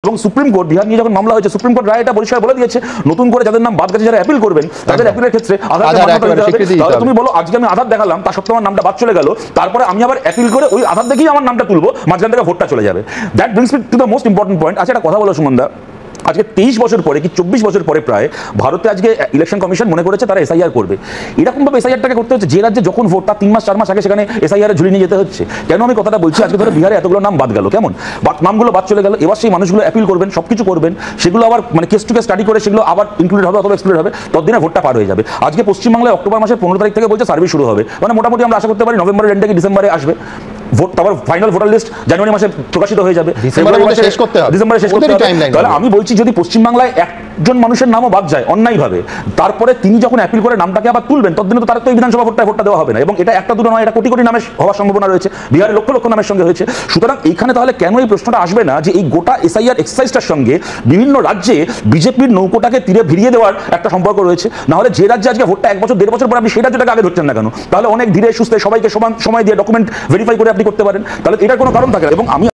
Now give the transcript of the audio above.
এবং supreme court Bihar নিয়ে যখন মামলা হয়েছে সুপ্রিম কোর্ট রায় এটা পরিষ্কার বলে দিয়েছে নতুন করে যাদের নাম বাদ গেছে যারা অ্যাপিল করবেন তাদের অ্যাপিলের ক্ষেত্রে আধার তুমি বলো আজকে আমি আধার দেখালাম তার সত্ত্বেও আমার নামটা বাদ চলে গেল তারপরে আমি আবার অ্যাপিল করে ওই আধার দেখেই আমার নামটা তুলবো মাঝখান থেকে ভোটটা চলে যাবে that brings me to the most important point. আচ্ছা একটা কথা বলো সুমনদা, আজকে 23 বছর পরে কি 24 বছর পরে প্রায় ভারতে আজকে ইলেকশন কমিশন মনে করেছে তারা এসআইআর করবে। এরকম ভাবে এসআইআরটাকে করতে হচ্ছে যে রাজ্যে যখন ভোট তার 3 মাস 4 মাস আগে সেখানে এসআইআর ঝুলিয়ে নিয়ে যেতে হচ্ছে। কেন আমি কথাটা বলছি, আজকে ধরো বিহারে এতগুলো নাম বাদ গেল, কেমন নামগুলো বাদ চলে গেল, এবার সেই মানুষগুলো অ্যাপিল করবেন সবকিছু করবেন, সেগুলো আবার মানে কেস টু কেস স্টাডি করে সেগুলো আবার ইনক্লুডেড হবে অথবা এক্সক্লুডেড হবে, ততদিনে ভোটটা পার হয়ে যাবে। আজকে পশ্চিমবাংলায় অক্টোবর মাসের 15 তারিখ থেকে বলছে সার্ভিস শুরু হবে, মানে মোটামুটি আমরা আশা করতে পারি নভেম্বরের এন্ড থেকে ডিসেম্বরে আসবে ভোট, তারপর ফাইনাল ভোটার লিস্ট জানুয়ারি মাসে প্রকাশিত হয়ে যাবে, ডিসেম্বরে শেষ করতে হবে। তাহলে আমি বলছি যদি পশ্চিমবাংলায় একজন মানুষের নামও বাদ যায় অন্যায়ভাবে, তারপরে তিনি যখন অ্যাপিল করে নামটাকে আবার তুলবেন ততদিনে তো তার তো এই বিধানসভা ভোটটা দেওয়া হবে না, এবং এটা একটা দুটো নয়, এটা কোটি কোটি নামের হওয়ার সম্ভাবনা রয়েছে, বিহারের লক্ষ লক্ষ নামের সঙ্গে হয়েছে। সুতরাং এইখানে তাহলে কেন এই প্রশ্নটা আসবে না যে এই গোটা এসআইআর এক্সারসাইজটার সঙ্গে বিভিন্ন রাজ্যে বিজেপির নৌকোটাকে তীরে ভিড়িয়ে দেওয়ার একটা সম্পর্ক রয়েছে? না হলে যে রাজ্যে আজকে ভোটটা 1 বছর 1.5 বছর পরে আপনি সেই রাজ্যটাকে আগে ধরছেন না কেন? তাহলে অনেক ধীরে সুস্থে সবাইকে সমান সময় দিয়ে ডকুমেন্ট ভেরিফাই করে আপনি করতে পারেন, তাহলে এটার কোনো কারণ থাকে না। এবং আমি